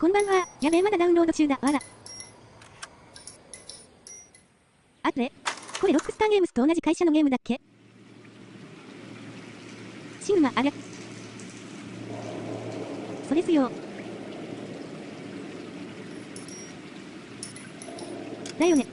こんばんは。やべえ、まだダウンロード中だ。あら。あれこれロックスターゲームスと同じ会社のゲームだっけ？シグマ、ありゃ。そうですよ。だよね。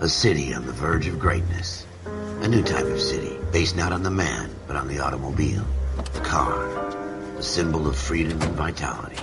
A city on the verge of greatness. A new type of city, based not on the man, but on the automobile. The car. The symbol of freedom and vitality.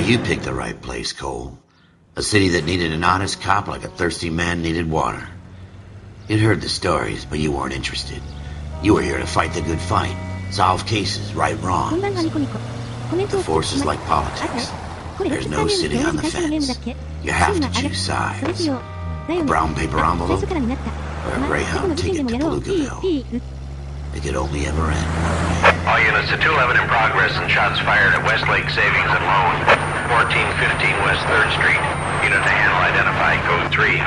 You picked the right place, Cole. A city that needed an honest cop like a thirsty man needed water. You'd heard the stories, but you weren't interested. You were here to fight the good fight, solve cases, right wrongs. The force is like politics. There's no sitting on the fence. You have to choose sides. A brown paper envelope or a Greyhound ticket to Palookaville. It could only ever end one way. All units to 211 in progress and shots fired at Westlake Savings and Loan, 1415 West 3rd Street. Unit to handle identified, code 3.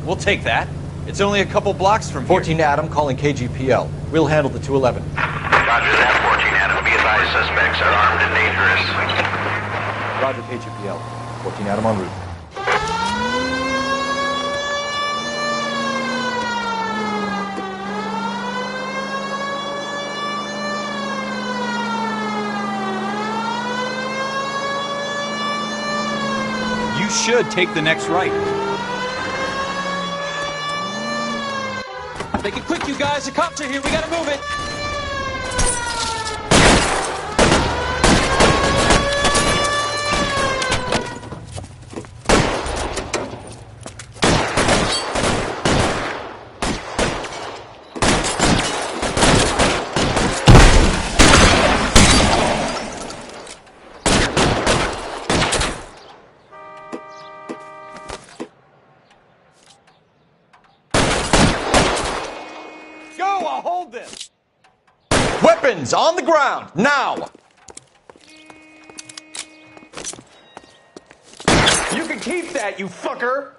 We'll take that. It's only a couple blocks from 14 Adam calling KGPL. We'll handle the 211. Roger that, 14 Adam. Be advised, suspects are armed and dangerous. Roger, KGPL. 14 Adam en route. You should take the next right. Make it quick, you guys. The cops are here. We gotta move it. Hold this! Weapons on the ground, now! You can keep that, you fucker!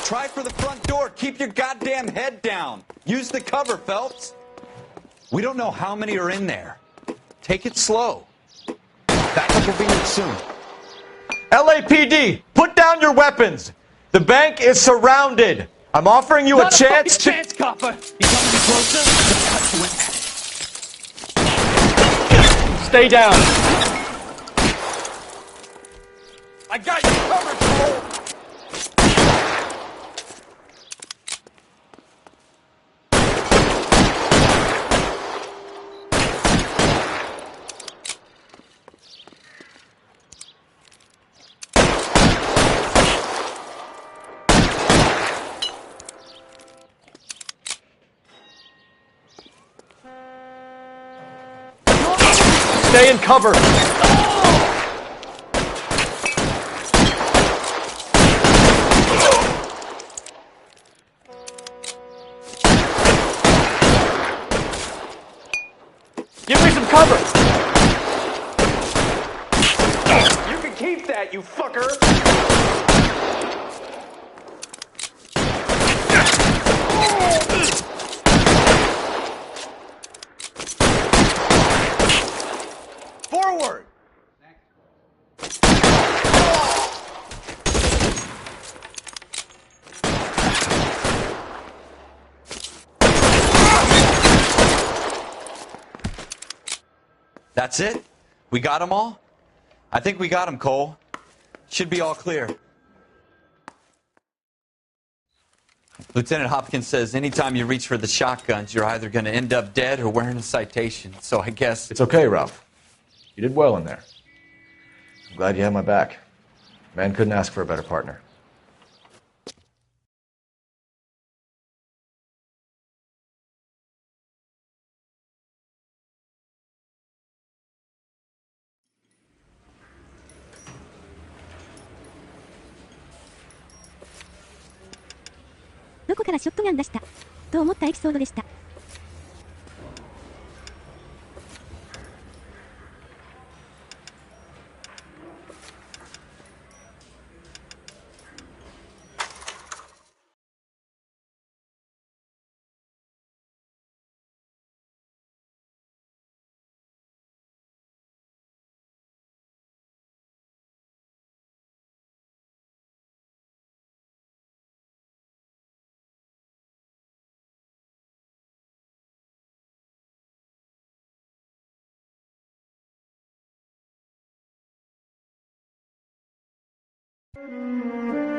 Try for the front door. Keep your goddamn head down. Use the cover, Phelps. We don't know how many are in there. Take it slow. Backup will be in soon. LAPD, put down your weapons. The bank is surrounded. I'm offering you a chance to... chance, copper. You coming any closer? Stay down. I got you covered, Cole. Stay in cover. Give me some cover. You can keep that, you fucker. Forward. That's it? We got them all? I think we got them, Cole. Should be all clear. Lieutenant Hopkins says anytime you reach for the shotguns, you're either going to end up dead or wearing a citation. So I guess... It's okay, Ralph. You did well in there. I'm glad you had my back. Man couldn't ask for a better partner. "どこからショットガン出した?」と思ったエピソードでした。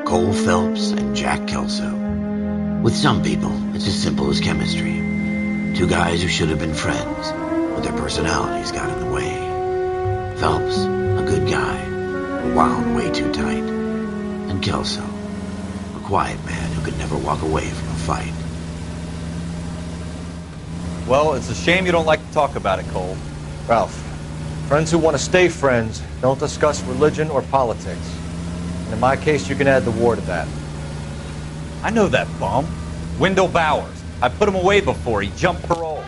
Cole Phelps and Jack Kelso. With some people, it's as simple as chemistry. Two guys who should have been friends, but their personalities got in the way. Phelps, a good guy, but wound way too tight. And Kelso, a quiet man who could never walk away from a fight. Well, it's a shame you don't like to talk about it, Cole. Ralph, friends who want to stay friends don't discuss religion or politics. And in my case, you can add the war to that. I know that bum. Wendell Bowers. I put him away before. He jumped parole.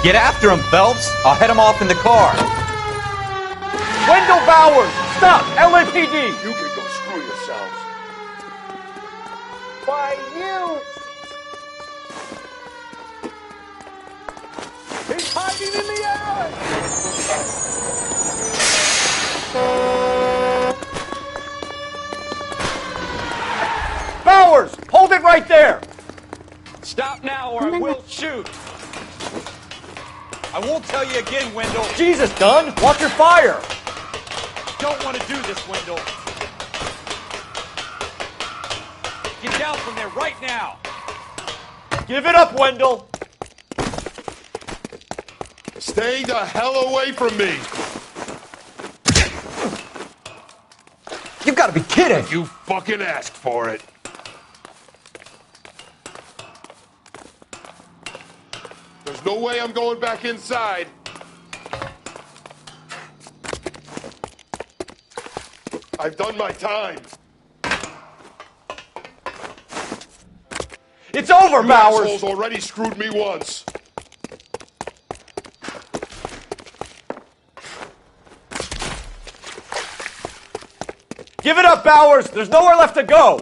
Get after him, Phelps. I'll head him off in the car. Wendell Bowers! Stop! LAPD! You can go screw yourselves. Why, you! He's hiding in the alley! Bowers! Hold it right there! Stop now or I will shoot. I won't tell you again, Wendell. Jesus, Dunn! Watch your fire! Don't want to do this, Wendell. Get down from there right now. Give it up, Wendell! Stay the hell away from me! You've got to be kidding! You fucking asked for it. There's no way I'm going back inside. I've done my time. It's over, You Bowers! assholes already screwed me once. Give it up, Bowers! There's nowhere left to go!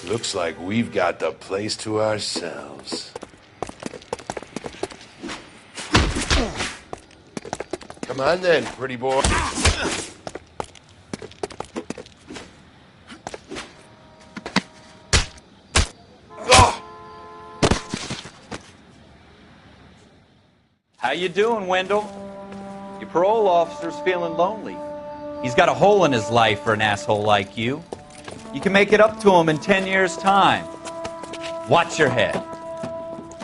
Looks like we've got the place to ourselves. Come Come on then, pretty boy. How you doing, Wendell? Your parole officer's feeling lonely. He's got a hole in his life for an asshole like you. You can make it up to him in 10 years' time. Watch your head.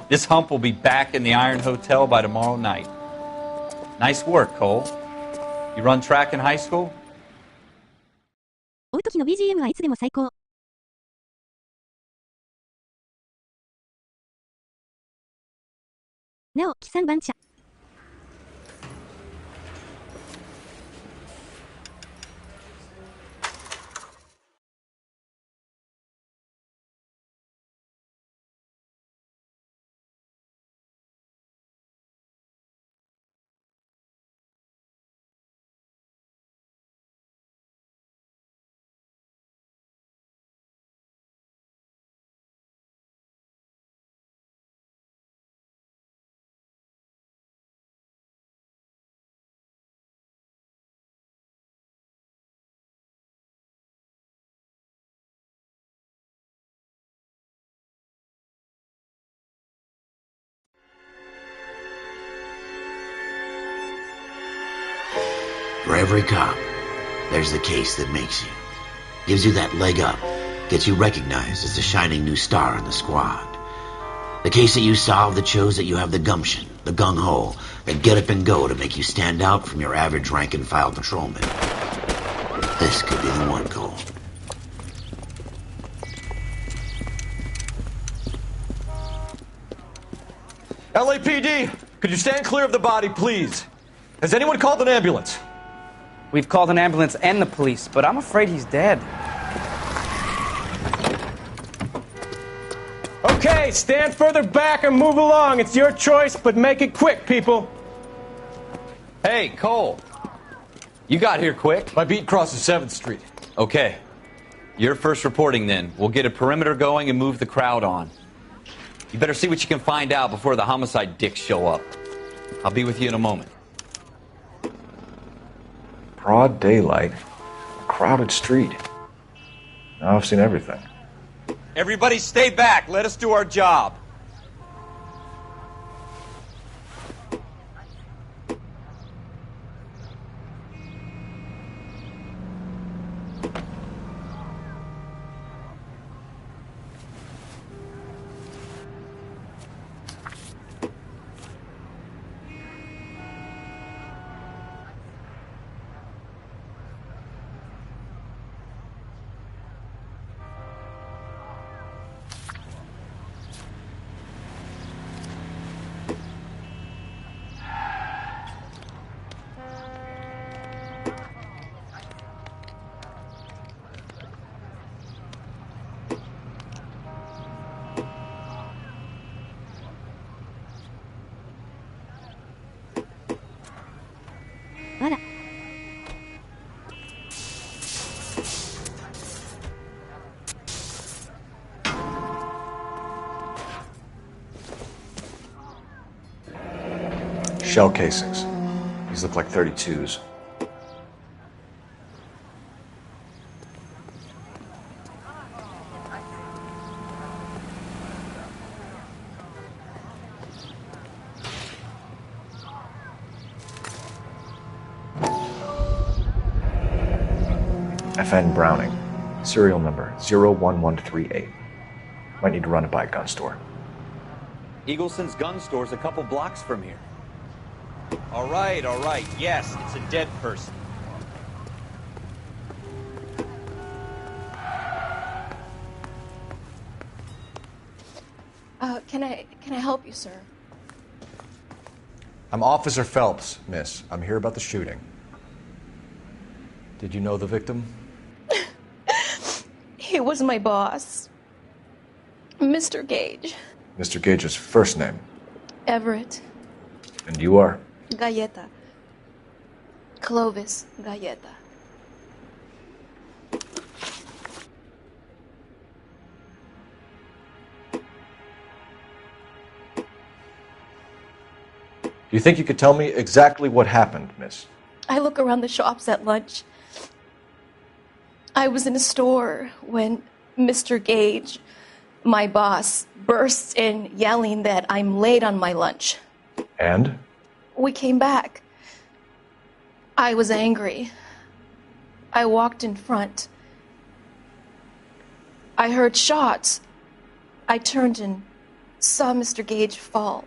This hump will be back in the Iron Hotel by tomorrow night. Nice work, Cole. You run track in high school? 追う時の BGM はいつでも最高。なお、貴3番車。For every cop, there's the case that makes you. Gives you that leg up. Gets you recognized as the shining new star in the squad. The case that you solve that shows that you have the gumption, the gung-ho, that get up and go to make you stand out from your average rank-and-file patrolman. This could be the one, Cole. LAPD, could you stand clear of the body, please? Has anyone called an ambulance? We've called an ambulance and the police, but I'm afraid he's dead. Okay, stand further back and move along. It's your choice, but make it quick, people. Hey, Cole. You got here quick. My beat crosses 7th Street. Okay. You're first reporting then. We'll get a perimeter going and move the crowd on. You better see what you can find out before the homicide dicks show up. I'll be with you in a moment. Broad daylight, crowded street. Now I've seen everything. Everybody stay back. Let us do our job. Shell casings. These look like 32s. FN Browning. Serial number 01138. Might need to run it by a gun store. Eagleson's gun store's a couple blocks from here. All right. Yes, it's a dead person. Can I help you, sir? I'm Officer Phelps, miss. I'm here about the shooting. Did you know the victim? He was my boss. Mr. Gage. Mr. Gage's first name. Everett. And you are? Galleta. Clovis Galleta. Do you think you could tell me exactly what happened, miss? I look around the shops at lunch. I was in a store when Mr. Gage, my boss, bursts in yelling that I'm late on my lunch. And? We came back. I was angry. I walked in front. I heard shots. I turned and saw Mr. Gage fall.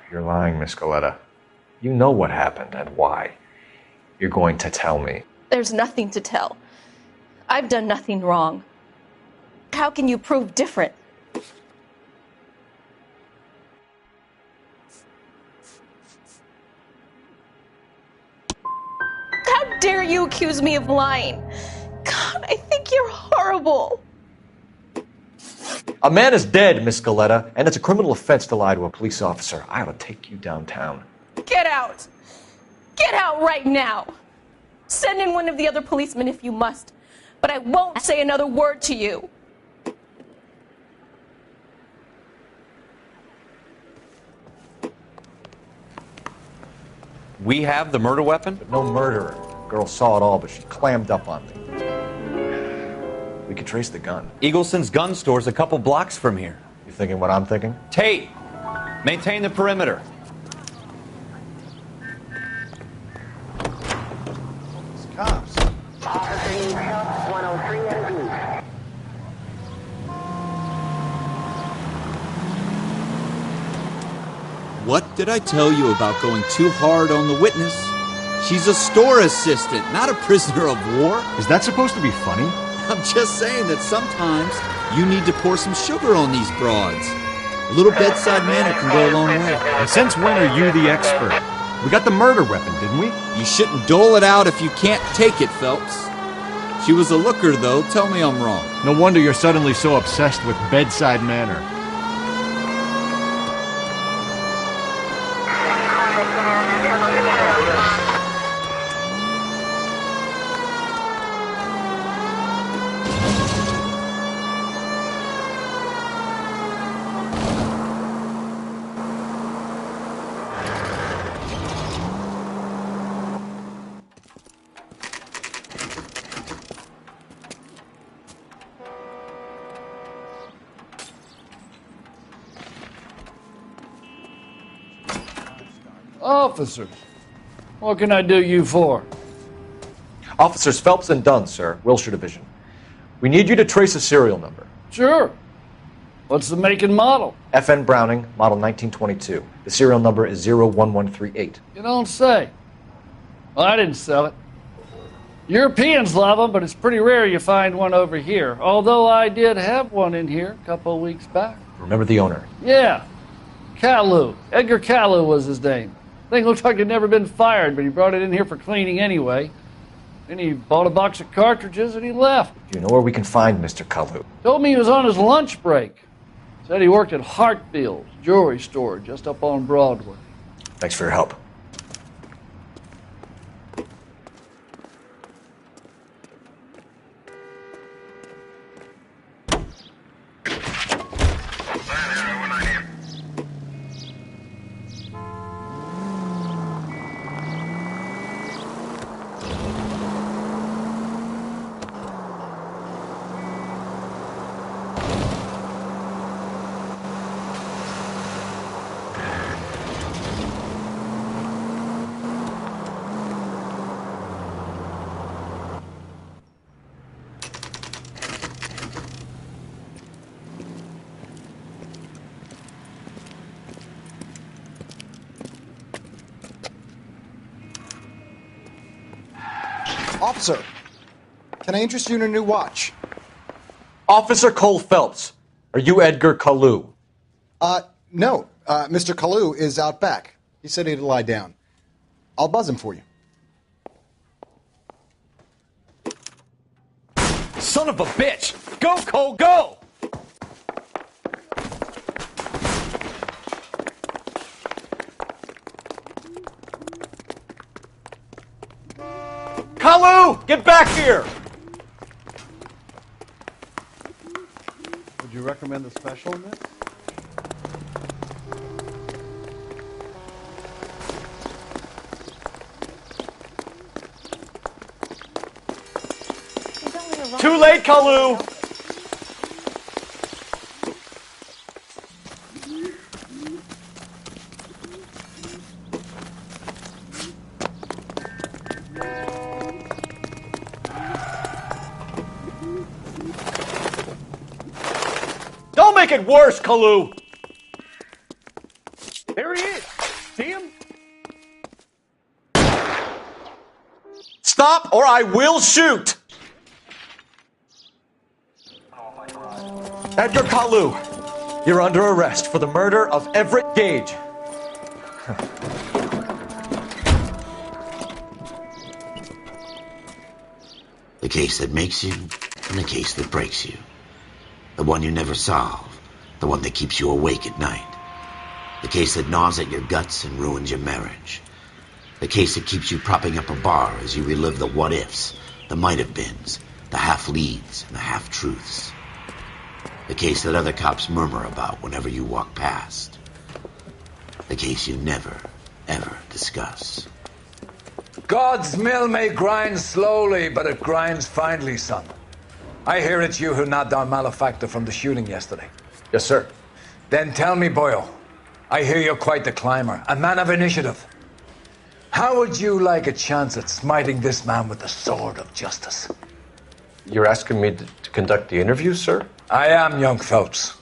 You're lying, Miss Galetta. You know what happened and why. You're going to tell me. There's nothing to tell. I've done nothing wrong. How can you prove different? How dare you accuse me of lying? God, I think you're horrible. A man is dead, Miss Galetta, and it's a criminal offense to lie to a police officer. I ought to take you downtown. Get out! Get out right now! Send in one of the other policemen if you must, but I won't say another word to you. We have the murder weapon? But no murderer. Girl saw it all, but she clammed up on me. We could trace the gun. Eagleson's gun store's a couple blocks from here. You thinking what I'm thinking? Tate, maintain the perimeter. It's cops. What did I tell you about going too hard on the witness? She's a store assistant, not a prisoner of war. Is that supposed to be funny? I'm just saying that sometimes you need to pour some sugar on these broads. A little bedside manner can go a long way. And since when are you the expert? We got the murder weapon, didn't we? You shouldn't dole it out if you can't take it, Phelps. She was a looker, though. Tell me I'm wrong. No wonder you're suddenly so obsessed with bedside manner. Officers, what can I do you for? Officers Phelps and Dunn, sir, Wilshire Division. We need you to trace a serial number. Sure. What's the make and model? FN Browning, model 1922. The serial number is 01138. You don't say. Well, I didn't sell it. Europeans love them, but it's pretty rare you find one over here. Although I did have one in here a couple of weeks back. Remember the owner? Yeah. Caillou. Edgar Caillou was his name. Thing looked like it'd never been fired, but he brought it in here for cleaning anyway. Then he bought a box of cartridges and he left. Do you know where we can find Mr. Caillou? Told me he was on his lunch break. Said he worked at Hartfield's jewelry store just up on Broadway. Thanks for your help. Officer, can I interest you in a new watch? Officer Cole Phelps, are you Edgar Caillou? No. Mr. Caillou is out back. He said he'd lie down. I'll buzz him for you. Son of a bitch! Go, Cole, go! Kalu! Get back here! Would you recommend a special in this? Too late, Kalu! Don't make it worse, Kalu! There he is. See him? Stop or I will shoot! Edgar Kalu, you're under arrest for the murder of Everett Gage. The case that makes you, and the case that breaks you. The one you never solve, the one that keeps you awake at night. The case that gnaws at your guts and ruins your marriage. The case that keeps you propping up a bar as you relive the what-ifs, the might-have-beens, the half-leads, and the half-truths. The case that other cops murmur about whenever you walk past. The case you never, ever discuss. God's mill may grind slowly, but it grinds finely, son. I hear it's you who nabbed our malefactor from the shooting yesterday. Yes, sir. Then tell me, boyo, I hear you're quite the climber, a man of initiative. How would you like a chance at smiting this man with the sword of justice? You're asking me to conduct the interview, sir? I am, young Phelps.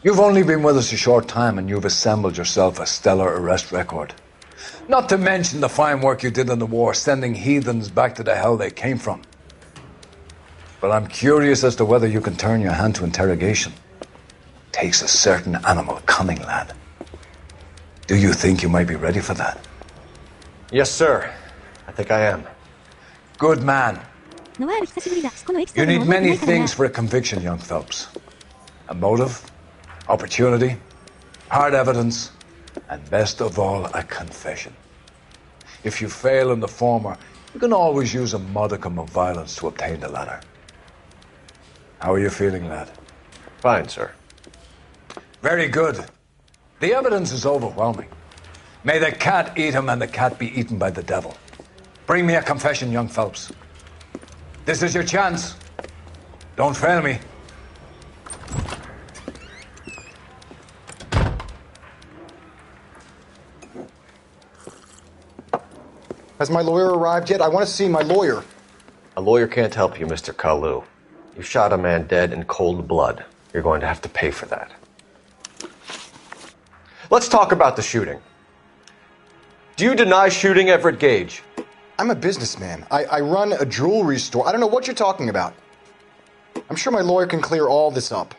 You've only been with us a short time and you've assembled yourself a stellar arrest record. Not to mention the fine work you did in the war, sending heathens back to the hell they came from. But I'm curious as to whether you can turn your hand to interrogation. Takes a certain animal cunning, lad. Do you think you might be ready for that? Yes, sir. I think I am. Good man. You need many things for a conviction, young Phelps. A motive, opportunity, hard evidence, and best of all, a confession. If you fail in the former, you can always use a modicum of violence to obtain the latter. How are you feeling, lad? Fine, sir. Very good. The evidence is overwhelming. May the cat eat him and the cat be eaten by the devil. Bring me a confession, young Phelps. This is your chance. Don't fail me. Has my lawyer arrived yet? I want to see my lawyer. A lawyer can't help you, Mr. Kalu. You shot a man dead in cold blood. You're going to have to pay for that. Let's talk about the shooting. Do you deny shooting Everett Gage? I'm a businessman. I run a jewelry store. I don't know what you're talking about. I'm sure my lawyer can clear all this up.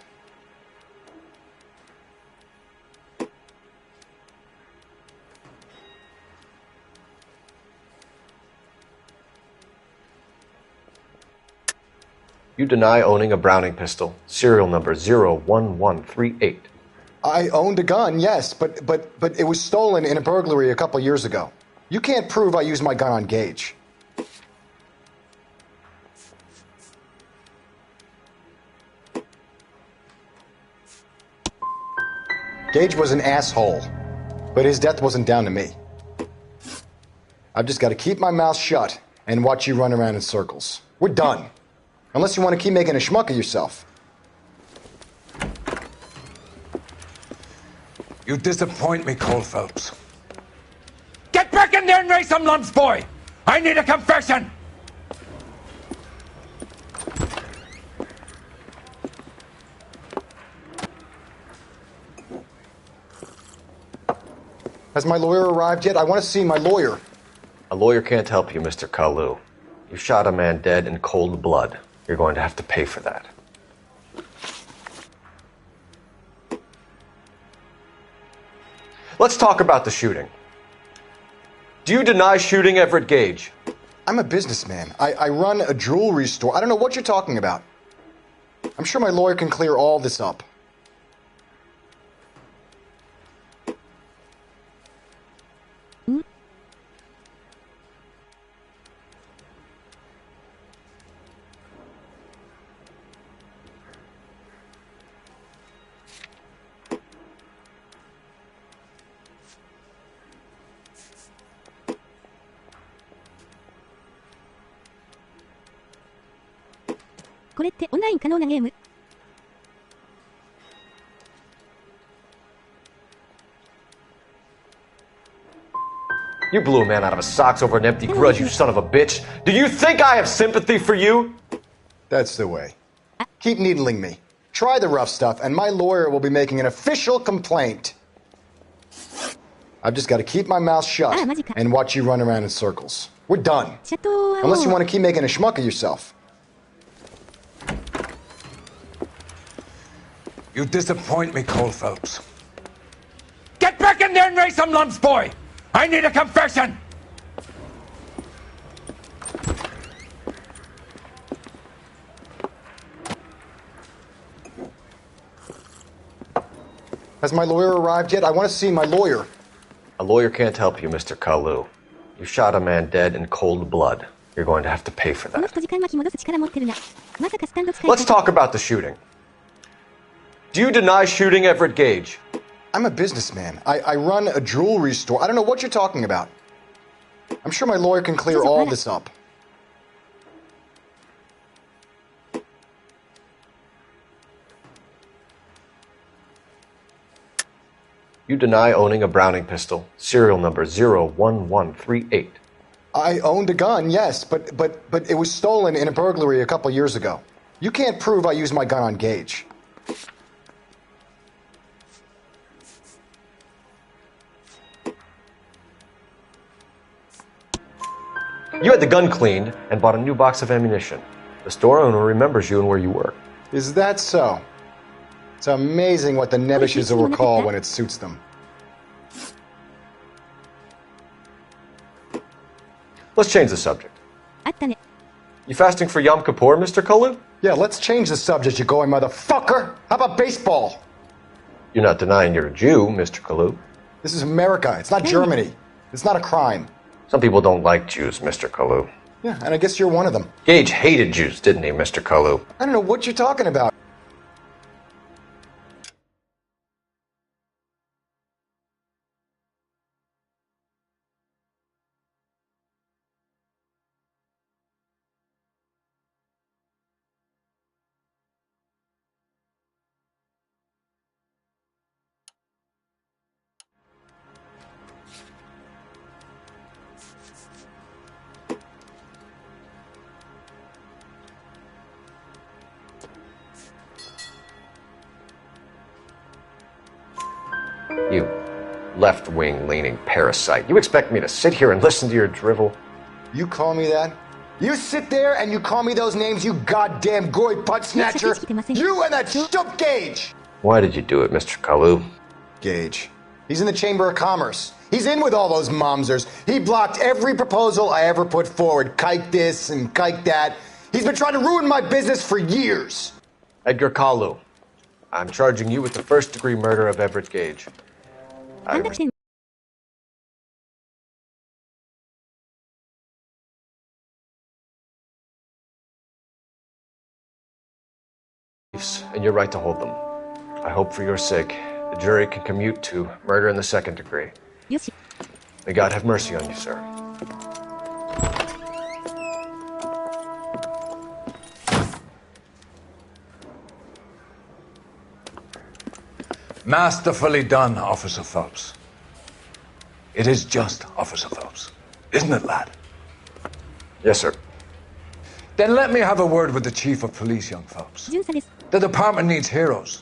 You deny owning a Browning pistol, serial number 01138. I owned a gun, yes, but it was stolen in a burglary a couple years ago. You can't prove I used my gun on Gage. Gage was an asshole, but his death wasn't down to me. I've just got to keep my mouth shut and watch you run around in circles. We're done. Unless you want to keep making a schmuck of yourself. You disappoint me, Cole Phelps. Get back in there and raise some lumps, boy! I need a confession! Has my lawyer arrived yet? I want to see my lawyer. A lawyer can't help you, Mr. Kalu. You shot a man dead in cold blood. You're going to have to pay for that. Let's talk about the shooting. Do you deny shooting Everett Gage? I'm a businessman. I run a jewelry store. I don't know what you're talking about. I'm sure my lawyer can clear all this up. これってオンライン可能なゲーム？ You blew a man out of his socks over an empty grudge, you son of a bitch. Do you think I have sympathy for you? That's the way. Keep needling me. Try the rough stuff, and my lawyer will be making an official complaint. I've just got to keep my mouth shut and watch you run around in circles. We're done. Unless you want to keep making a schmuck of yourself. You disappoint me, Cole Phelps. Get back in there and raise some lumps, boy! I need a confession! Has my lawyer arrived yet? I want to see my lawyer. A lawyer can't help you, Mr. Kalu. You shot a man dead in cold blood. You're going to have to pay for that. Let's talk about the shooting. Do you deny shooting Everett Gage? I'm a businessman. I run a jewelry store. I don't know what you're talking about. I'm sure my lawyer can clear all this up. You deny owning a Browning pistol, serial number 01138. I owned a gun, yes, but it was stolen in a burglary a couple years ago. You can't prove I used my gun on Gage. You had the gun cleaned and bought a new box of ammunition. The store owner remembers you and where you work. Is that so? It's amazing what the Nebishes will recall when it suits them. Let's change the subject. You fasting for Yom Kippur, Mr. Kalu? Yeah, let's change the subject, you going motherfucker. How about baseball? You're not denying you're a Jew, Mr. Kalu. This is America. It's not Germany. It's not a crime. Some people don't like Jews, Mr. Kalu. Yeah, and I guess you're one of them. Gage hated Jews, didn't he, Mr. Kalu? I don't know what you're talking about. You left-wing leaning parasite. You expect me to sit here and listen to your drivel? You call me that? You sit there and you call me those names, you goddamn goy butt snatcher. You and that stup Gage. Why did you do it, Mr. Kalu? Gage. He's in the Chamber of Commerce. He's in with all those momsers. He blocked every proposal I ever put forward. Kike this and kike that. He's been trying to ruin my business for years. Edgar Kalu, I'm charging you with the first-degree murder of Everett Gage. And you're right to hold them. I hope for your sake the jury can commute to murder in the second degree. May God have mercy on you, sir. Masterfully done, Officer Phelps. It is just Officer Phelps, isn't it, lad? Yes, sir. Then let me have a word with the Chief of Police, young Phelps. The department needs heroes.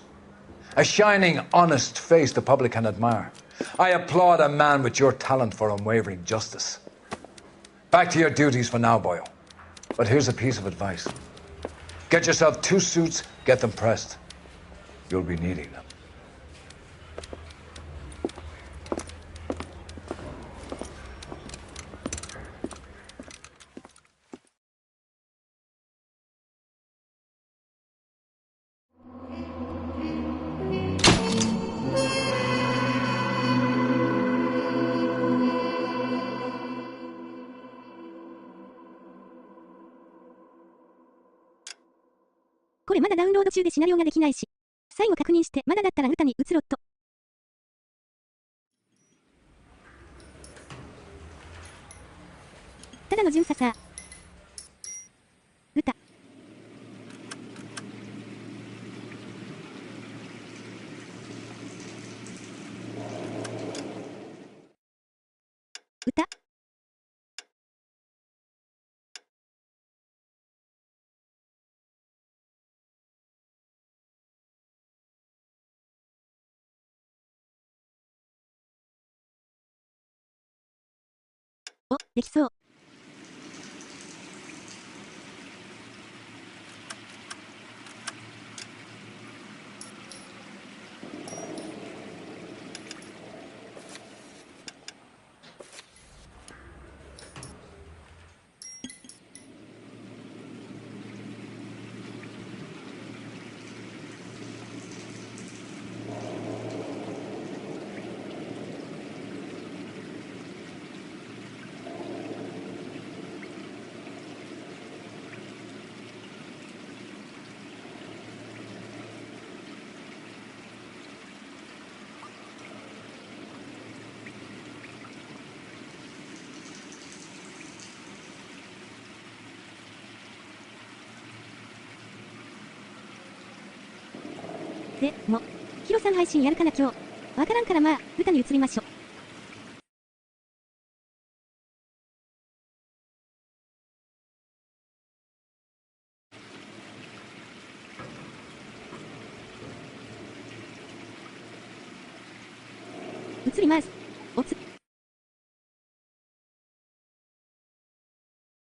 A shining, honest face the public can admire. I applaud a man with your talent for unwavering justice. Back to your duties for now, boyo. But here's a piece of advice. Get yourself 2 suits, get them pressed. You'll be needing them.これまだダウンロード中でシナリオができないし。最後確認して、まだだったらグタに移ろっと。ただの巡査さ。グタ。お、できそう。でも、ヒロさん配信やるかな今日。わからんからまあ、歌に移りましょ。移ります。おつ。